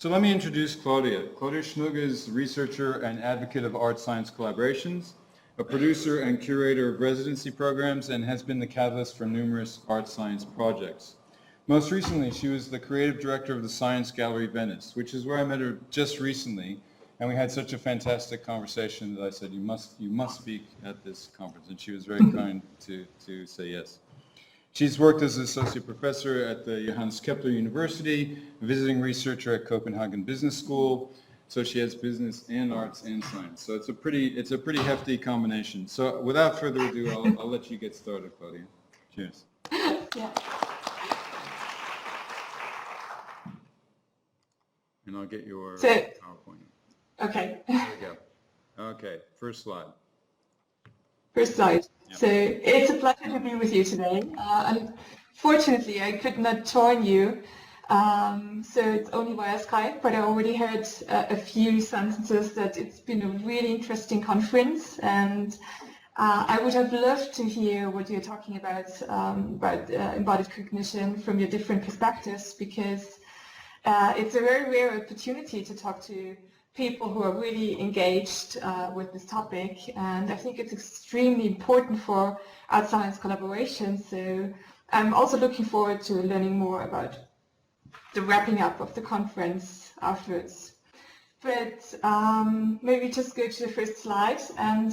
So let me introduce Claudia. Claudia Schnugg is researcher and advocate of ArtScience Collaborations, a producer and curator of residency programs, and has been the catalyst for numerous art science projects. Most recently, she was the creative director of the Science Gallery Venice, which is where I met her just recently, and we had such a fantastic conversation that I said, you must speak at this conference, and she was very kind to say yes. She's worked as an associate professor at the Johannes Kepler University, a visiting researcher at Copenhagen Business School, so she has business and arts and science. So it's a pretty hefty combination. So without further ado, I'll let you get started, Claudia. Cheers. Yeah. And I'll get your PowerPoint. Okay. There we go. Okay, first slide. First slide. Yep. So it's a pleasure to be with you today. Unfortunately, I could not join you, so it's only via Skype, but I already heard a few sentences that it's been a really interesting conference, and I would have loved to hear what you're talking about embodied cognition from your different perspectives, because it's a very rare opportunity to talk to people who are really engaged with this topic, and I think it's extremely important for art science collaboration. So I'm also looking forward to learning more about the wrapping up of the conference afterwards. But maybe just go to the first slide and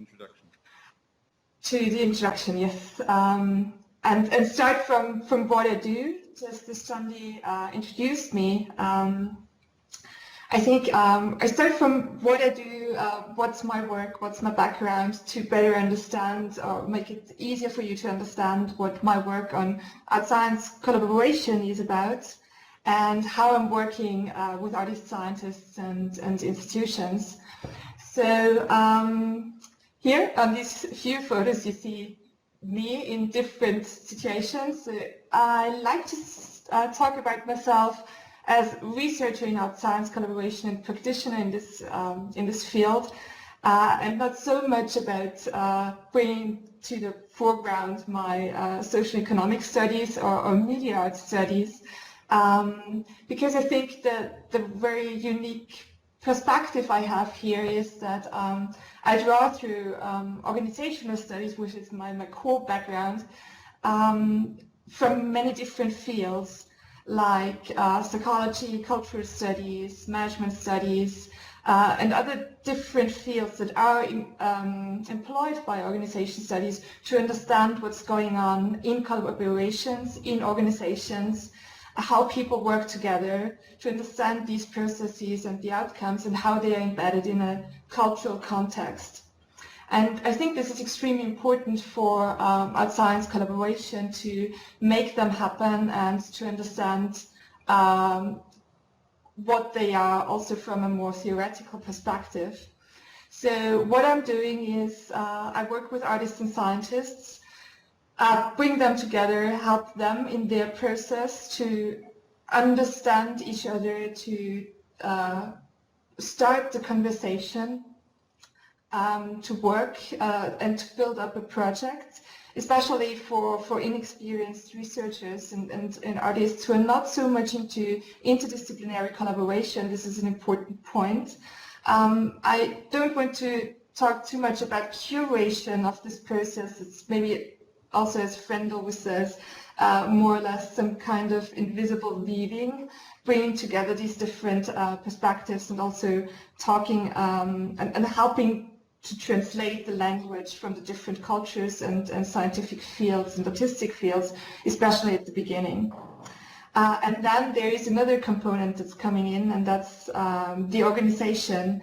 Introduction. To the introduction, yes, and start from what I do. Just as Shandy introduced me. I think I start from what I do, what's my work, what's my background, to better understand or make it easier for you to understand what my work on art science collaboration is about, and how I'm working with artists, scientists, and institutions. So here on these few photos you see me in different situations. I like to talk about myself as researcher in art science collaboration and practitioner in this field, and not so much about bringing to the foreground my social economic studies or media art studies, because I think that the very unique perspective I have here is that I draw through organizational studies, which is my core background, from many different fields, like psychology, cultural studies, management studies, and other different fields that are employed by organization studies to understand what's going on in collaborations, in organizations, how people work together, to understand these processes and the outcomes and how they are embedded in a cultural context. And I think this is extremely important for art science collaboration, to make them happen and to understand what they are also from a more theoretical perspective. So what I'm doing is I work with artists and scientists, bring them together, help them in their process to understand each other, to start the conversation, to work and to build up a project, especially for inexperienced researchers and artists who are not so much into interdisciplinary collaboration. This is an important point. I don't want to talk too much about curation of this process. It's maybe also, as Friend always says, more or less some kind of invisible weaving, bringing together these different perspectives, and also talking and helping to translate the language from the different cultures and scientific fields and artistic fields, especially at the beginning. And then there is another component that's coming in, and that's the organization,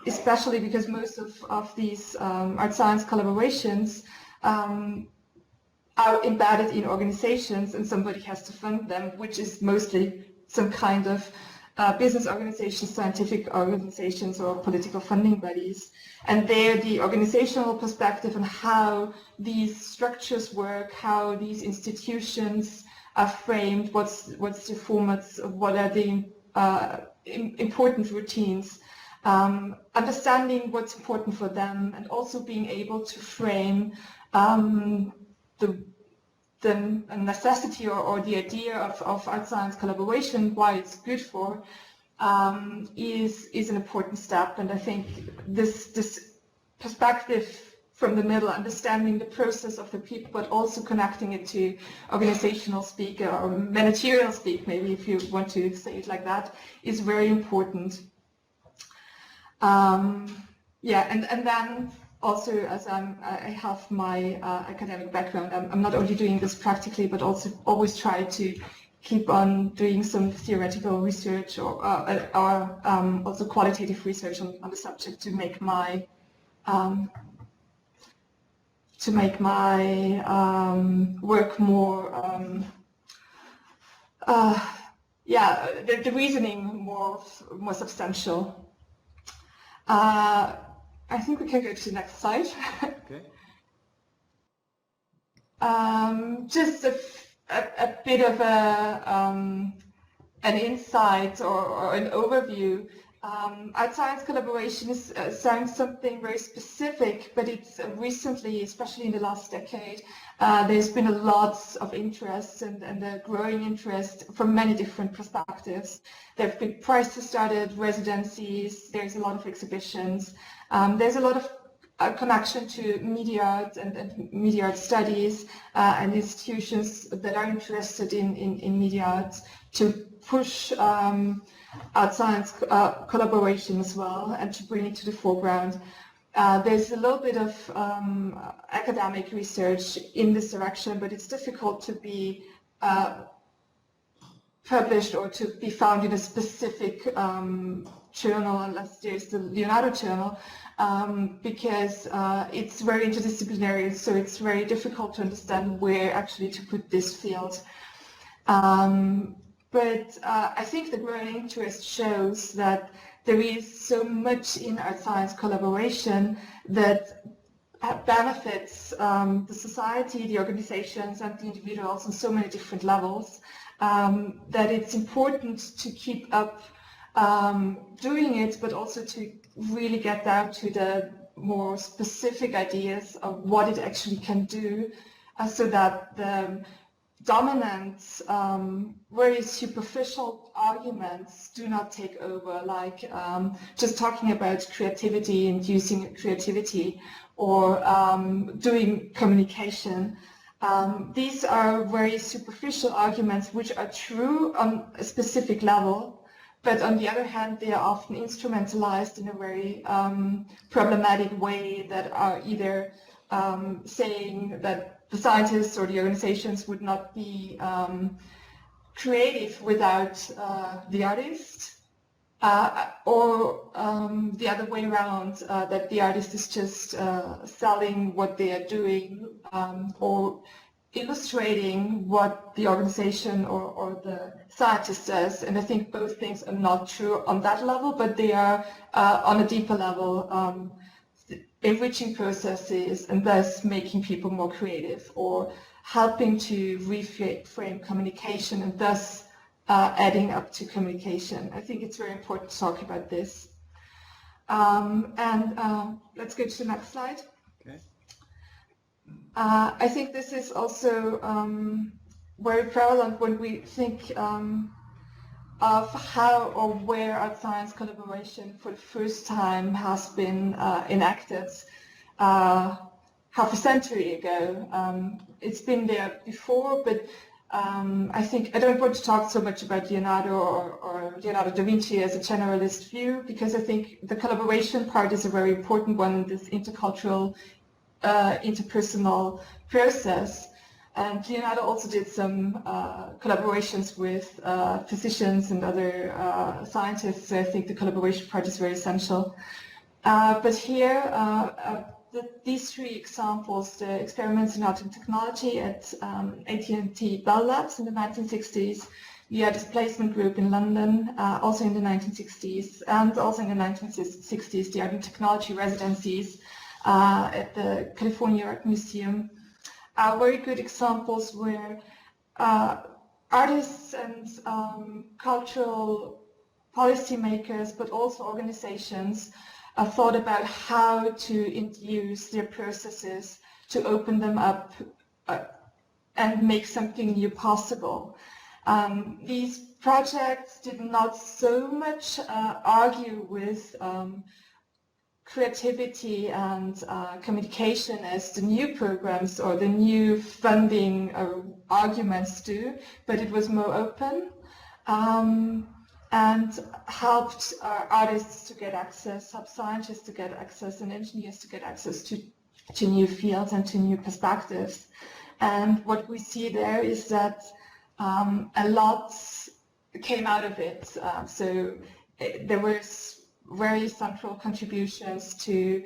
especially because most of these art science collaborations are embedded in organizations, and somebody has to fund them, which is mostly some kind of business organizations, scientific organizations, or political funding bodies. And there, the organizational perspective on how these structures work, how these institutions are framed, what's the formats, what are the important routines, understanding what's important for them, and also being able to frame a necessity or the idea of art-science collaboration, why it's good for, is an important step. And I think this perspective from the middle, understanding the process of the people, but also connecting it to organizational speak or managerial speak, maybe if you want to say it like that, is very important. Yeah, and then also, as I have my academic background, I'm not only doing this practically, but also always try to keep on doing some theoretical research or also qualitative research on the subject to make my work more, yeah, the reasoning more substantial. I think we can go to the next slide. Okay. Just a bit of an insight or an overview. ArtScience Collaboration sounds something very specific, but it's recently, especially in the last decade, there's been a lot of interest and a growing interest from many different perspectives. There have been prizes started, residencies, there's a lot of exhibitions, there's a lot of connection to media art and media art studies and institutions that are interested in media arts to push ArtScience collaboration as well and to bring it to the foreground. There's a little bit of academic research in this direction, but it's difficult to be published or to be found in a specific journal unless there's the Leonardo journal, because it's very interdisciplinary, so it's very difficult to understand where actually to put this field. But I think the growing interest shows that there is so much in ArtScience collaboration that benefits the society, the organizations, and the individuals on so many different levels, that it's important to keep up doing it, but also to really get down to the more specific ideas of what it actually can do, so that the dominant, very superficial arguments do not take over, like just talking about creativity and using creativity or doing communication. These are very superficial arguments which are true on a specific level, but on the other hand, they are often instrumentalized in a very problematic way that are either saying that the scientists or the organizations would not be creative without the artist, or the other way around, that the artist is just selling what they are doing or illustrating what the organization or the scientist does. And I think both things are not true on that level, but they are on a deeper level, enriching processes and thus making people more creative or helping to reframe communication and thus adding up to communication. I think it's very important to talk about this. Let's go to the next slide. Okay. I think this is also very prevalent when we think of how or where ArtScience collaboration for the first time has been enacted half a century ago. It's been there before, but I think I don't want to talk so much about Leonardo or Leonardo da Vinci as a generalist view, because I think the collaboration part is a very important one in this intercultural, interpersonal process. And Leonardo also did some collaborations with physicians and other scientists, so I think the collaboration part is very essential. But here, these three examples, the experiments in art and technology at AT&T Bell Labs in the 1960s, the displacement group in London, also in the 1960s, and also in the 1960s, the art and technology residencies at the California Art Museum, are very good examples where artists and cultural policymakers, but also organizations, thought about how to induce their processes to open them up and make something new possible. These projects did not so much argue with creativity and communication as the new programs or the new funding arguments do, but it was more open and helped artists to get access, helped scientists to get access, and engineers to get access to new fields and to new perspectives. And what we see there is that a lot came out of it. So there was very central contributions to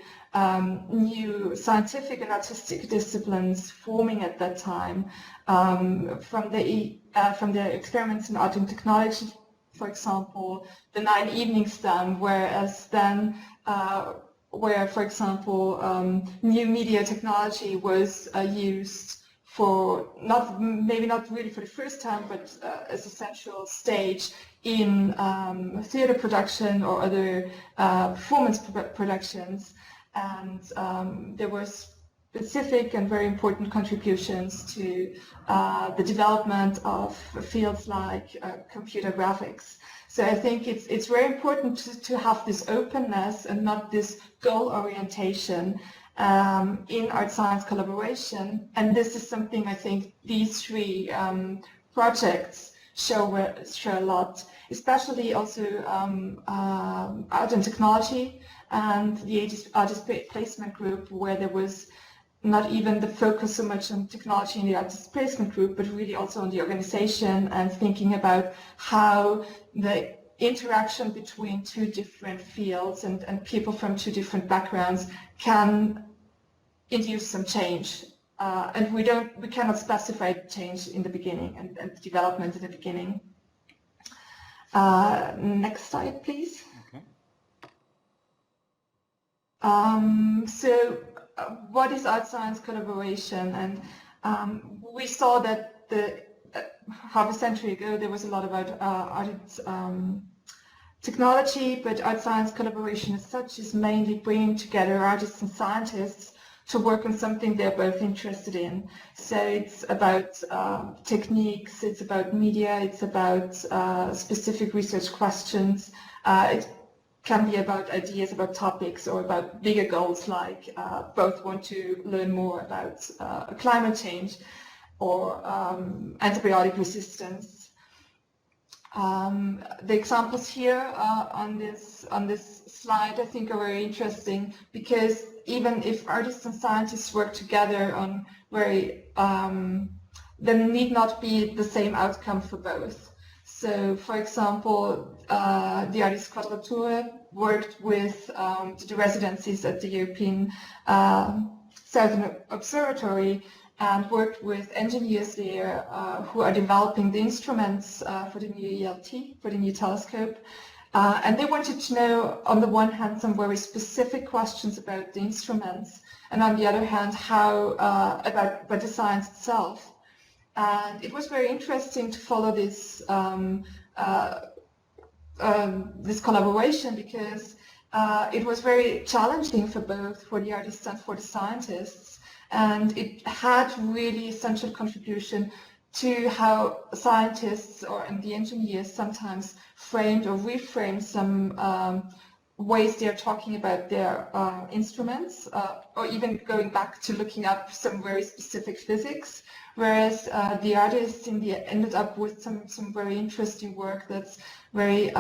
new scientific and artistic disciplines forming at that time, from the experiments in art and technology, for example, the 9 evenings done, whereas then where, for example, new media technology was used for maybe not really for the first time, but as a central stage in theater production or other performance productions. And there were specific and very important contributions to the development of fields like computer graphics. So I think it's very important to have this openness and not this goal orientation in art-science collaboration, and this is something I think these 3 projects show a lot, especially also art and technology and the artist placement group, where there was not even the focus so much on technology in the artist placement group, but really also on the organization and thinking about how the interaction between 2 different fields and people from 2 different backgrounds can induce some change, and we cannot specify change in the beginning and development in the beginning. Next slide, please. Okay. So, what is art-science collaboration? And we saw that half a century ago there was a lot about art technology, but art-science collaboration as such is mainly bringing together artists and scientists to work on something they're both interested in. So it's about techniques, it's about media, it's about specific research questions. It can be about ideas, about topics, or about bigger goals, like both want to learn more about climate change or antibiotic resistance. The examples here on this slide I think are very interesting, because even if artists and scientists work together on there need not be the same outcome for both. So, for example, the Ars Quadrature worked with the residencies at the European Southern Observatory and worked with engineers there who are developing the instruments for the new ELT, for the new telescope. And they wanted to know, on the one hand, some very specific questions about the instruments, and on the other hand, how about the science itself. And it was very interesting to follow this this collaboration, because it was very challenging for the artists and for the scientists, and it had really essential contribution to how scientists and the engineers sometimes framed or reframed some ways they're talking about their instruments, or even going back to looking up some very specific physics, whereas the artists in the ended up with some very interesting work that's very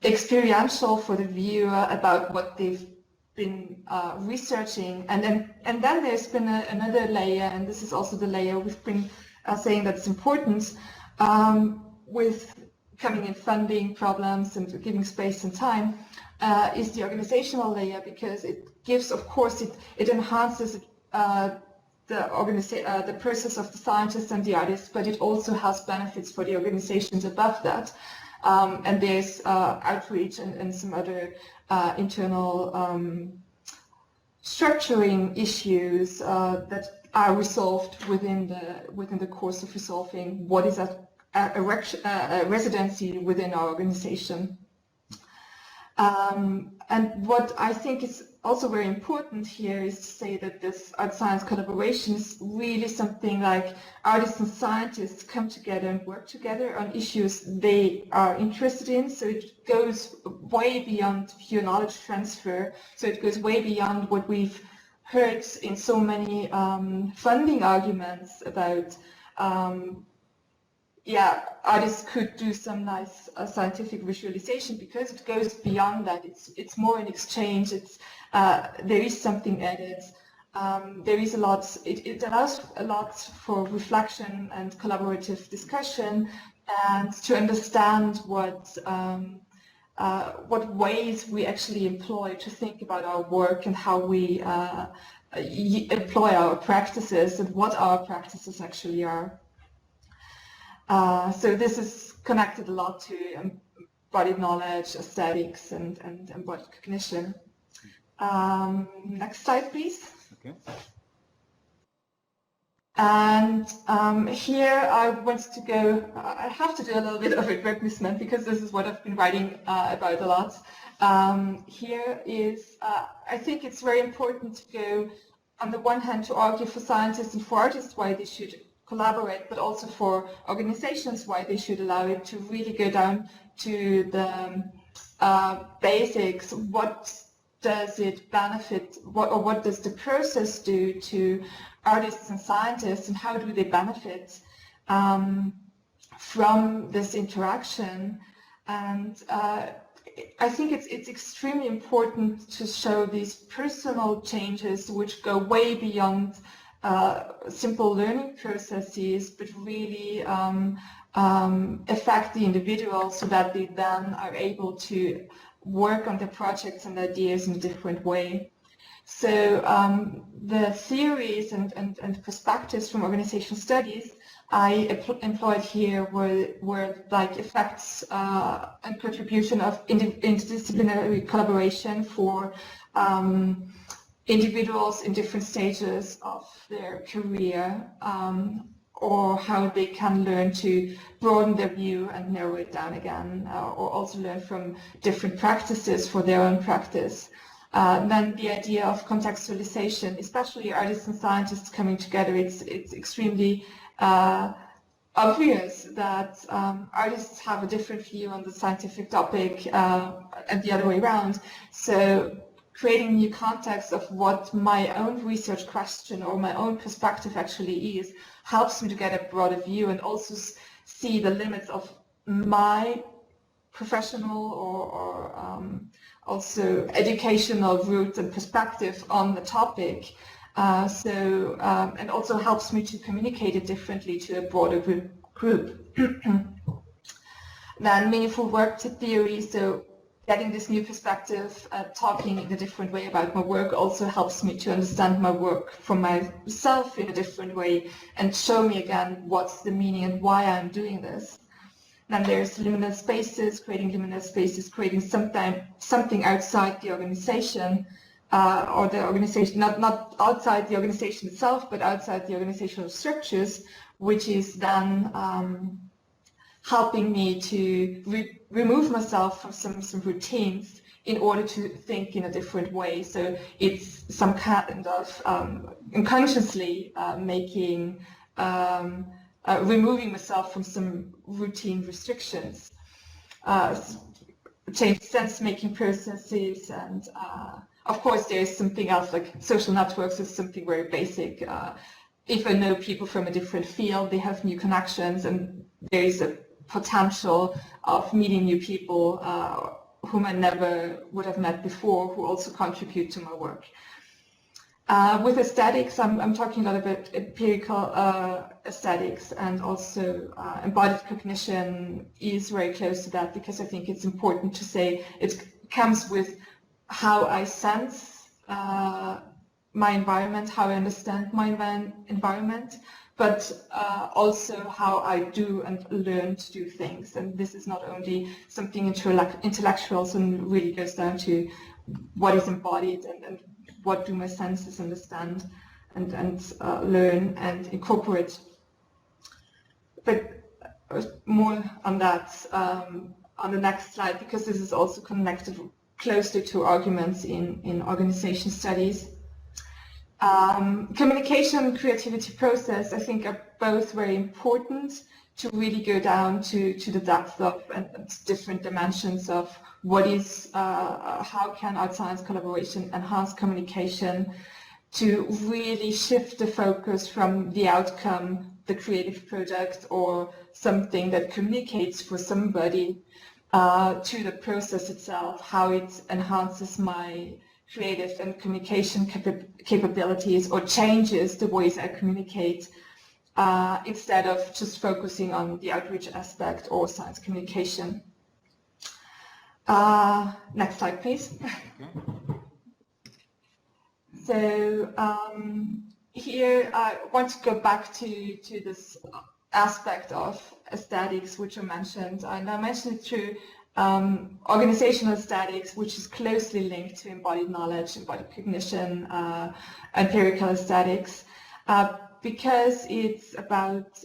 experiential for the viewer about what they've been researching. And then there's been another layer, and this is also the layer we've been saying that's important, with coming in funding problems and giving space and time, is the organizational layer, because it gives, of course, it enhances the process of the scientists and the artists, but it also has benefits for the organizations above that. And there's outreach and some other internal structuring issues that are resolved within the course of resolving what is a residency within our organization. And what I think is also very important here is to say that this art-science collaboration is really something like artists and scientists come together and work together on issues they are interested in. So it goes way beyond pure knowledge transfer. So it goes way beyond what we've heard in so many funding arguments about artists could do some nice scientific visualization, because it goes beyond that. It's more an exchange. It's there is something added. There is a lot. It allows a lot for reflection and collaborative discussion, and to understand what ways we actually employ to think about our work and how we employ our practices and what our practices actually are. So this is connected a lot to embodied knowledge, aesthetics, and embodied cognition. Next slide, please. Okay. And here I want to go, I have to do a little bit of advertisement because this is what I've been writing about a lot. Here is, I think it's very important to go, on the one hand, to argue for scientists and for artists why they should collaborate, but also for organizations why they should allow it, to really go down to the basics. What does it benefit, what does the process do to artists and scientists, and how do they benefit from this interaction? And I think it's extremely important to show these personal changes which go way beyond simple learning processes, but really affect the individual, so that they then are able to work on their projects and ideas in a different way. So the theories and perspectives from organizational studies I employed here were like effects and contribution of interdisciplinary collaboration for individuals in different stages of their career, or how they can learn to broaden their view and narrow it down again, or also learn from different practices for their own practice. Then the idea of contextualization, especially artists and scientists coming together, it's extremely obvious that artists have a different view on the scientific topic and the other way around. So creating new context of what my own research question or my own perspective actually is helps me to get a broader view, and also see the limits of my professional or also educational route and perspective on the topic. And also helps me to communicate it differently to a broader group. Then meaningful work theory, so getting this new perspective, talking in a different way about my work also helps me to understand my work from myself in a different way, and show me again what's the meaning and why I'm doing this. Then there's liminal spaces, creating something outside the organization, or the organization, not outside the organization itself, but outside the organizational structures, which is then helping me to remove myself from some routines in order to think in a different way. So it's some kind of unconsciously removing myself from some routine restrictions, change sense-making processes, and of course there is something else, like social networks is something very basic. If I know people from a different field, they have new connections, and there is a potential of meeting new people whom I never would have met before, who also contribute to my work. With aesthetics, I'm talking a lot about empirical aesthetics, and also embodied cognition is very close to that, because I think it's important to say it comes with how I sense my environment, how I understand my environment, but also how I do and learn to do things. And this is not only something intellectual, and really goes down to what is embodied and what do my senses understand and learn and incorporate. But more on that on the next slide, because this is also connected closely to arguments in organization studies. Communication and creativity process, I think, are both very important to really go down to the depth of and different dimensions of what is, how can art science collaboration enhance communication, to really shift the focus from the outcome, the creative product or something that communicates for somebody, to the process itself, how it enhances my creative and communication capabilities or changes the ways I communicate, instead of just focusing on the outreach aspect or science communication. Next slide, please. So here I want to go back to this aspect of aesthetics which I mentioned, and I mentioned it through organizational aesthetics, which is closely linked to embodied knowledge, embodied cognition, empirical aesthetics, because it's about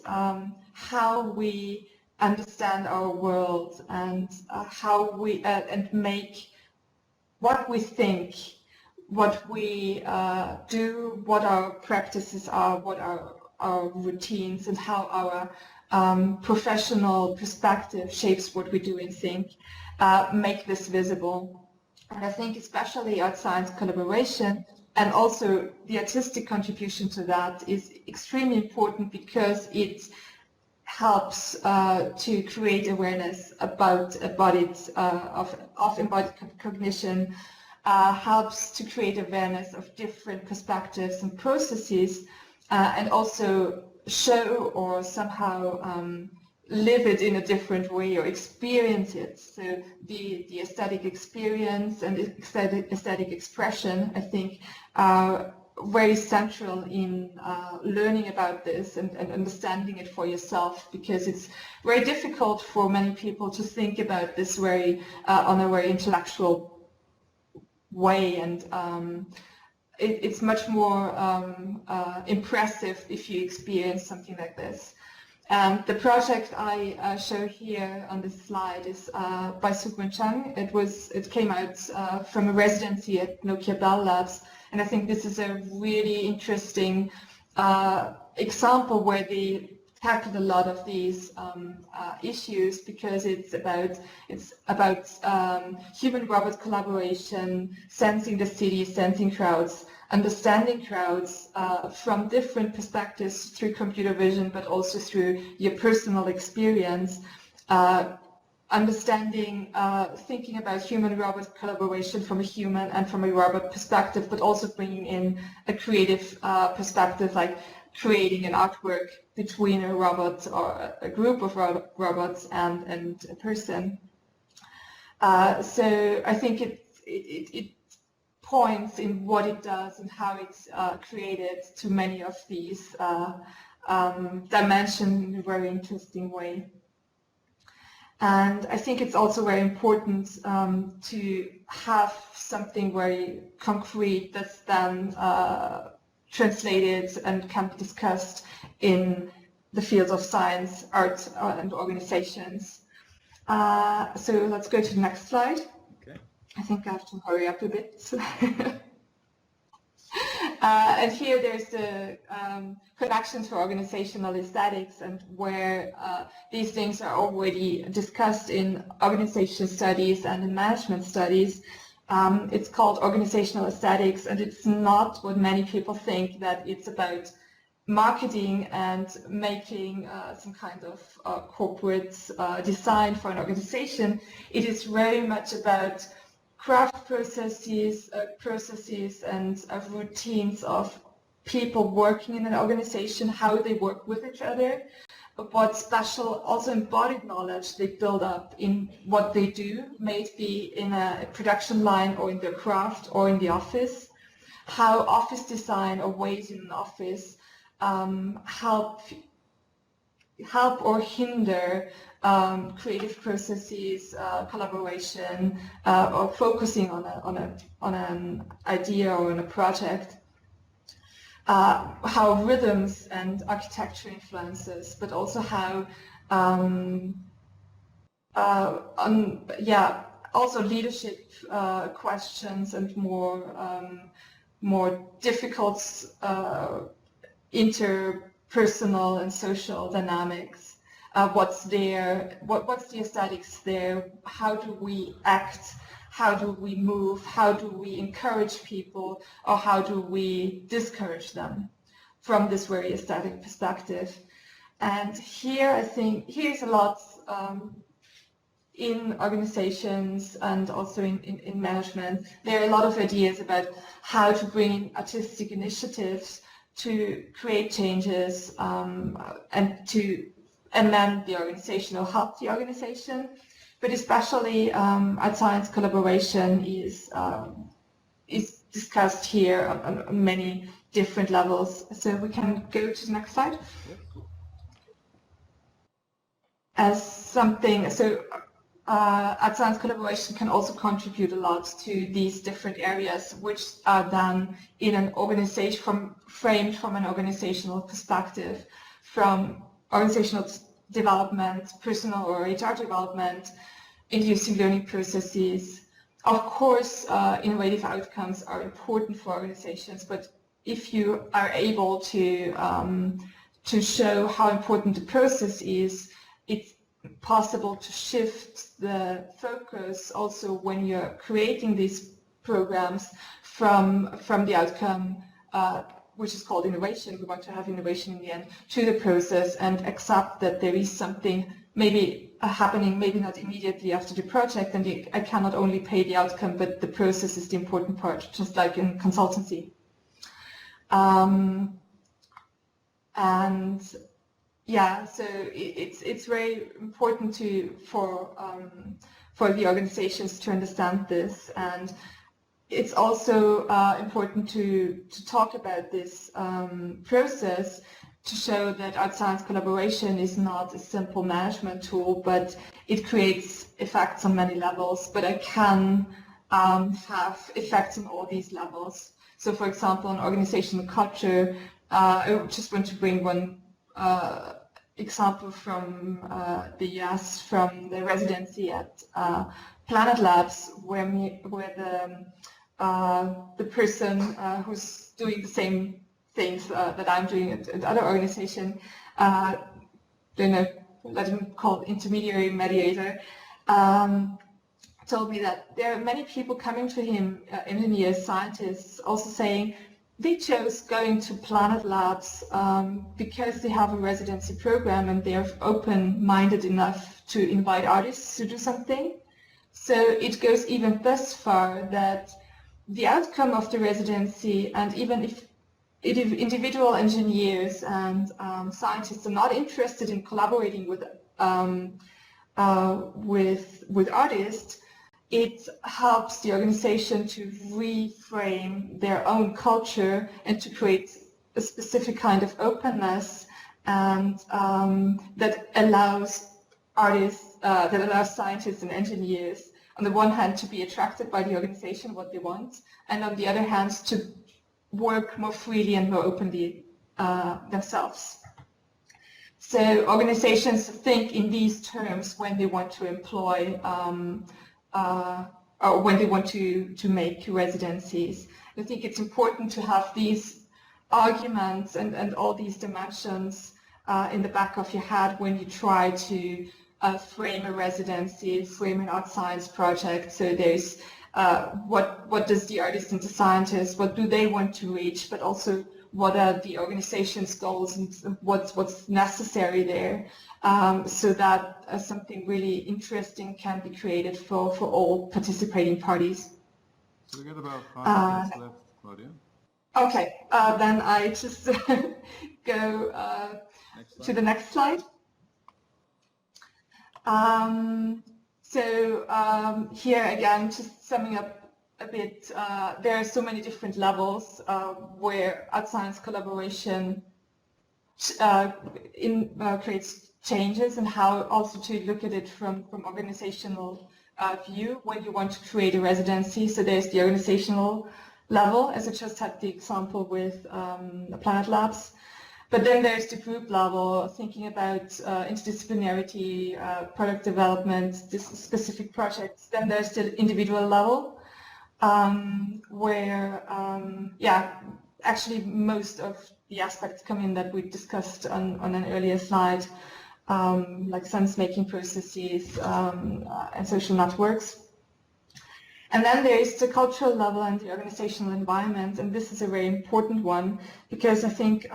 how we understand our world and how we and make what we think, what we do, what our practices are, what our routines, and how our professional perspective shapes what we do and think, make this visible. And I think especially ArtScience Collaboration and also the artistic contribution to that is extremely important, because it helps to create awareness about embodied cognition, helps to create awareness of different perspectives and processes, and also show or somehow live it in a different way or experience it. So the aesthetic experience and aesthetic expression, I think, are very central in learning about this and understanding it for yourself, because it's very difficult for many people to think about this very on a very intellectual way, and it's much more impressive if you experience something like this. The project I show here on this slide is by Sukman Chang. It came out from a residency at Nokia Bell Labs, and I think this is a really interesting example where they tackled a lot of these issues, because it's about human-robot collaboration, sensing the city, sensing crowds, understanding crowds from different perspectives through computer vision, but also through your personal experience, understanding, thinking about human-robot collaboration from a human and from a robot perspective, but also bringing in a creative perspective, like creating an artwork between a robot or a group of robots and a person. So I think it points in what it does and how it's created to many of these dimensions in a very interesting way. And I think it's also very important to have something very concrete that's then translated and can be discussed in the fields of science, art, and organizations. So let's go to the next slide. Okay. I think I have to hurry up a bit. And here there's the connection to organizational aesthetics, and where these things are already discussed in organization studies and in management studies. It's called organizational aesthetics, and it's not what many people think, that it's about marketing and making some kind of corporate design for an organization. It is very much about craft processes and routines of people working in an organization, how they work with each other, what special, also embodied knowledge they build up in what they do, may it be in a production line or in their craft or in the office, how office design or ways in an office help or hinder creative processes, collaboration, or focusing on an idea or on a project. How rhythms and architecture influences, but also how also leadership questions and more difficult interpersonal and social dynamics. What's there? What's the aesthetics there? How do we act? How do we move? How do we encourage people, or how do we discourage them from this very aesthetic perspective? And here, I think, here's a lot in organizations and also in management. There are a lot of ideas about how to bring artistic initiatives to create changes and to amend the organization or help the organization. But especially ArtScience Collaboration is discussed here on many different levels. So we can go to the next slide. As something, so ArtScience Collaboration can also contribute a lot to these different areas, which are done in an organization, framed from an organizational perspective, from organizational development, personal or HR development, inducing learning processes. Of course, innovative outcomes are important for organizations, but if you are able to show how important the process is, it's possible to shift the focus also when you're creating these programs from the outcome, which is called innovation. We want to have innovation in the end, to the process, and accept that there is something maybe happening, maybe not immediately after the project, and I cannot only pay the outcome, but the process is the important part, just like in consultancy. And yeah, so it's very important for the organizations to understand this, and it's also important to talk about this process, to show that ArtScience Collaboration is not a simple management tool, but it creates effects on many levels, but it can have effects on all these levels. So for example, in organizational culture, I just want to bring one example from the US, from the residency at Planet Labs, where the person who's doing the same things that I'm doing at other organization, don't know, let him call it intermediary mediator, told me that there are many people coming to him, engineers, scientists, also saying they chose going to Planet Labs because they have a residency program and they're open-minded enough to invite artists to do something. So it goes even thus far that the outcome of the residency, and even if individual engineers and scientists are not interested in collaborating with artists, it helps the organization to reframe their own culture and to create a specific kind of openness, and that allows artists, that allows scientists and engineers, on the one hand, to be attracted by the organization, what they want, and on the other hand, to work more freely and more openly themselves. So organizations think in these terms when they want to employ or when they want to make residencies. I think it's important to have these arguments and all these dimensions in the back of your head when you try to frame a residency, frame an art science project. So there's what does the artist and the scientist, what do they want to reach, but also what are the organization's goals and what's necessary there, so that something really interesting can be created for all participating parties. So we got about 5 minutes left, Claudia. Okay, then I just go to the next slide. Here again, just summing up a bit, there are so many different levels where ArtScience Collaboration creates changes, and how also to look at it from organizational view when you want to create a residency. So there's the organizational level, as I just had the example with Planet Labs. But then there's the group level, thinking about interdisciplinarity, product development, this specific projects. Then there's the individual level, where, yeah, actually most of the aspects come in that we discussed on an earlier slide, like sense-making processes and social networks. And then there is the cultural level and the organizational environment, and this is a very important one because I think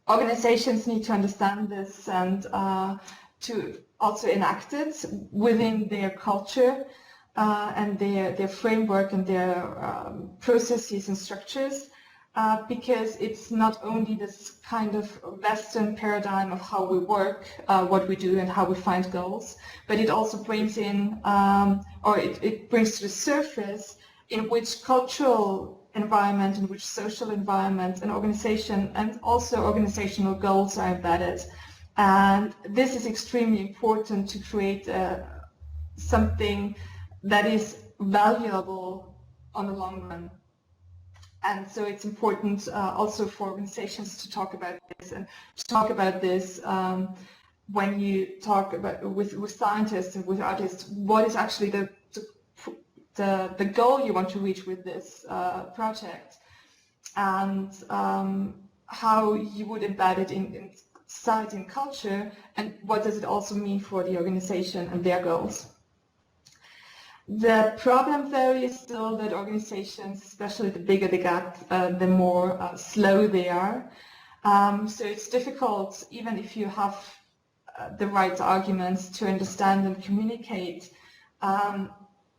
organizations need to understand this and to also enact it within their culture and their framework and their processes and structures, because it's not only this kind of Western paradigm of how we work, what we do and how we find goals, but it also brings in, or it brings to the surface in which cultural environment, in which social environment and organization and also organizational goals are embedded. And this is extremely important to create something that is valuable on the long run. And so it's important also for organizations to talk about this and to talk about this when you talk about with scientists and with artists, what is actually the goal you want to reach with this project, and how you would embed it in society and culture, and what does it also mean for the organization and their goals. The problem though is still that organizations, especially the bigger they get, the more slow they are. So it's difficult, even if you have the right arguments, to understand and communicate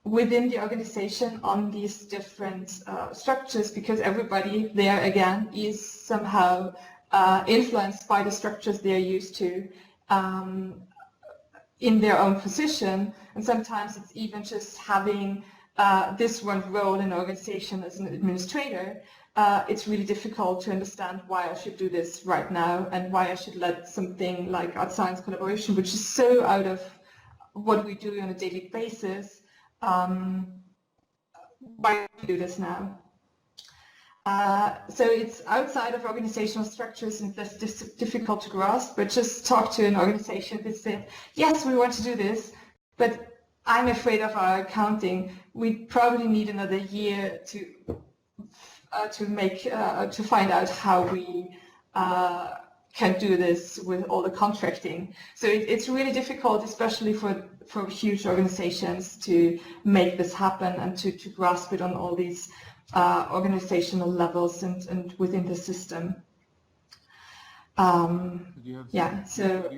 within the organization on these different structures, because everybody there again is somehow influenced by the structures they're used to in their own position, and sometimes it's even just having this one role in an organization as an administrator. It's really difficult to understand why I should do this right now and why I should let something like ArtScience Collaboration, which is so out of what we do on a daily basis, why do this now? So it's outside of organizational structures and that's difficult to grasp, but just talk to an organization that says, yes, we want to do this, but I'm afraid of our accounting. We probably need another year to find out how we can do this with all the contracting. So it's really difficult, especially for huge organizations, to make this happen and to grasp it on all these organizational levels and within the system. Yeah, so...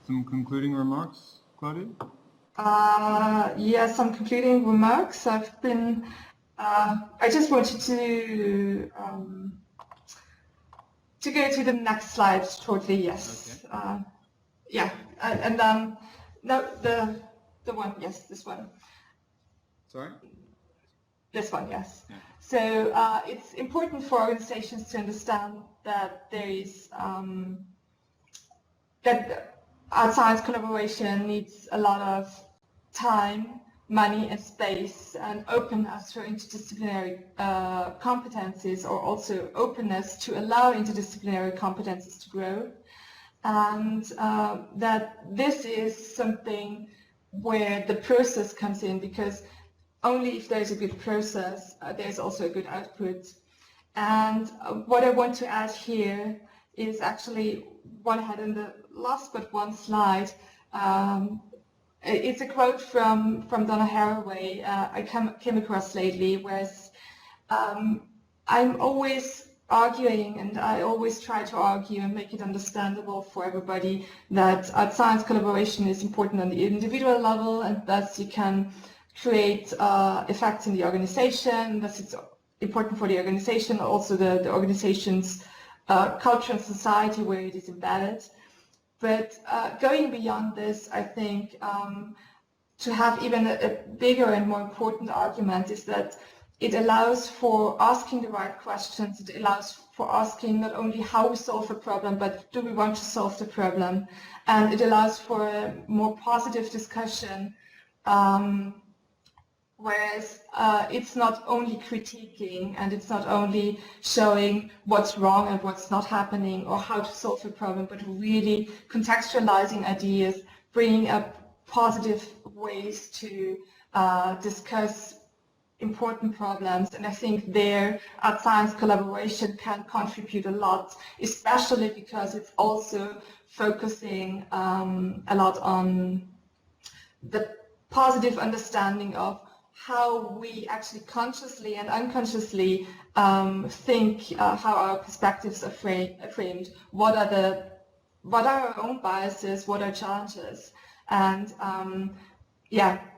some concluding remarks, Claudia? Yeah, some concluding remarks. I've been... I just wanted to go to the next slide shortly, yes. Okay. Yeah, and then... No, the one, yes, this one. Sorry? This one, yes. Yeah. So it's important for organizations to understand that there is that ArtScience Collaboration needs a lot of time, money, and space, and openness for interdisciplinary competencies, or also openness to allow interdisciplinary competencies to grow, and that this is something where the process comes in, because only if there's a good process, there's also a good output. And what I want to add here is actually what I had in the last but one slide. It's a quote from Donna Haraway I came across lately, where I'm always arguing, and I always try to argue and make it understandable for everybody, that ArtScience Collaboration is important on the individual level, and thus you can create effects in the organization. Thus it's important for the organization, also the organization's culture and society where it is embedded. But going beyond this, I think to have even a bigger and more important argument is that it allows for asking the right questions. It allows for asking not only how we solve a problem, but do we want to solve the problem? And it allows for a more positive discussion Whereas it's not only critiquing and it's not only showing what's wrong and what's not happening or how to solve a problem, but really contextualizing ideas, bringing up positive ways to discuss important problems. And I think there ArtScience Collaboration can contribute a lot, especially because it's also focusing a lot on the positive understanding of how we actually consciously and unconsciously think, how our perspectives are framed, what are our own biases, what are challenges, and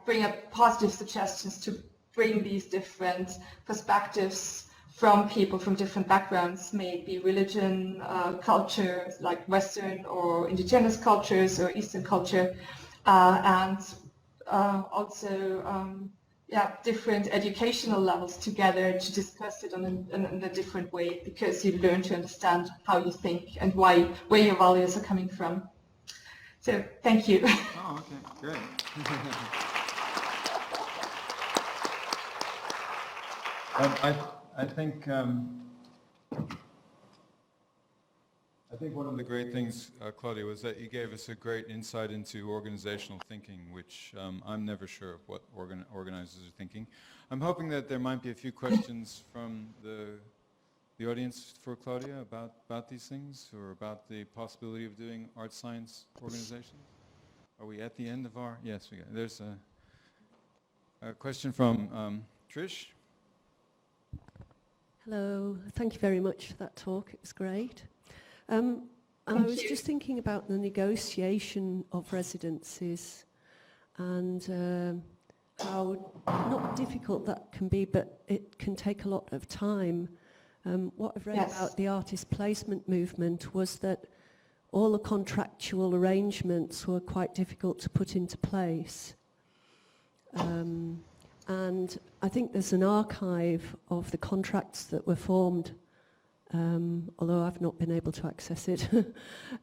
bring up positive suggestions to bring these different perspectives from people from different backgrounds, maybe religion, culture, like Western or indigenous cultures or Eastern culture, and also different educational levels together to discuss it in a different way, because you learn to understand how you think and where your values are coming from. So thank you. Oh, okay, great. I think one of the great things, Claudia, was that you gave us a great insight into organizational thinking, which I'm never sure of what organizers are thinking. I'm hoping that there might be a few questions from the audience for Claudia about these things, or about the possibility of doing art science organizations. Are we at the end of our? Yes, we got. There's a question from Trish. Hello, thank you very much for that talk. It was great. And I was just thinking about the negotiation of residencies and how not difficult that can be, but it can take a lot of time. What I've read about the artist placement movement was that all the contractual arrangements were quite difficult to put into place. And I think there's an archive of the contracts that were formed, although I've not been able to access it.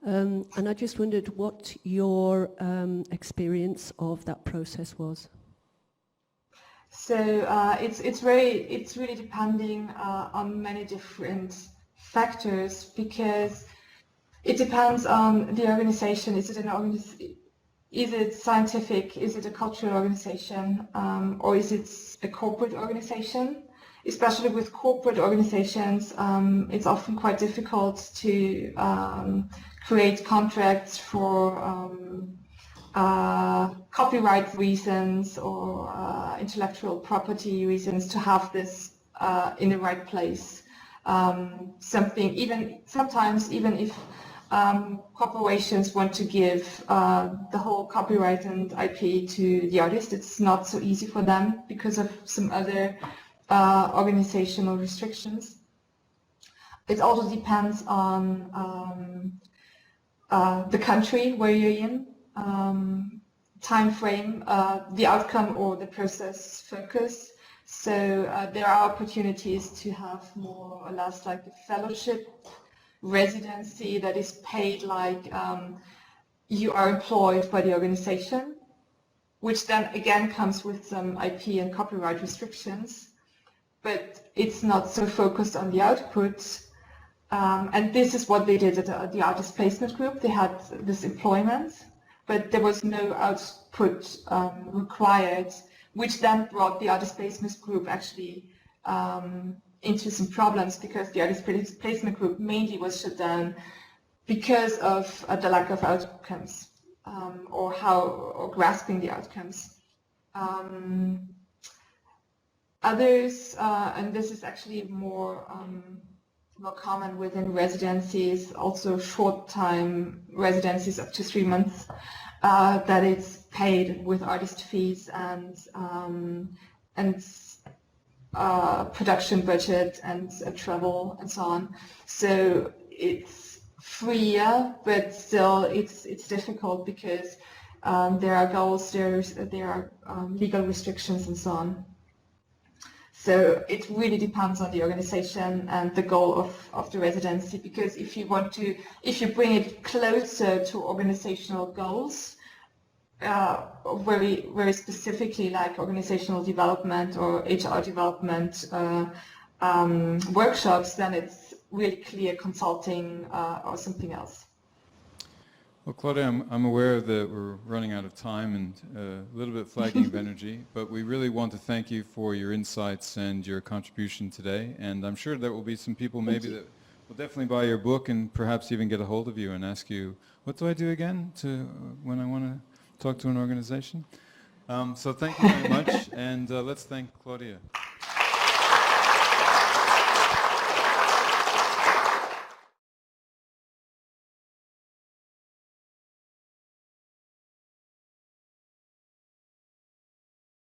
And I just wondered what your experience of that process was. So it's really depending on many different factors, because it depends on the organization. Is it scientific? Is it a cultural organization? Or is it a corporate organization? Especially with corporate organizations, it's often quite difficult to create contracts for copyright reasons or intellectual property reasons to have this in the right place. Sometimes even if corporations want to give the whole copyright and IP to the artist, it's not so easy for them because of some other organizational restrictions. It also depends on the country where you're in, time frame, the outcome or the process focus. So there are opportunities to have more or less like a fellowship residency that is paid like you are employed by the organization, which then again comes with some IP and copyright restrictions, but it's not so focused on the output. And this is what they did at the artist placement group. They had this employment, but there was no output required, which then brought the artist placement group actually into some problems, because the artist placement group mainly was shut down because of the lack of outcomes or grasping the outcomes. Others, and this is actually more common within residencies, also short-time residencies up to 3 months, that it's paid with artist fees and production budget and travel and so on. So it's freer, but still it's difficult because there are goals, there are legal restrictions and so on. So it really depends on the organization and the goal of the residency, because if you bring it closer to organizational goals, very specifically like organizational development or HR development workshops, then it's really clear consulting or something else. Well, Claudia, I'm aware that we're running out of time and a little bit flagging of energy, but we really want to thank you for your insights and your contribution today. And I'm sure there will be some people maybe that will definitely buy your book and perhaps even get a hold of you and ask you, what do I do again to when I want to talk to an organization? So thank you very much, and let's thank Claudia.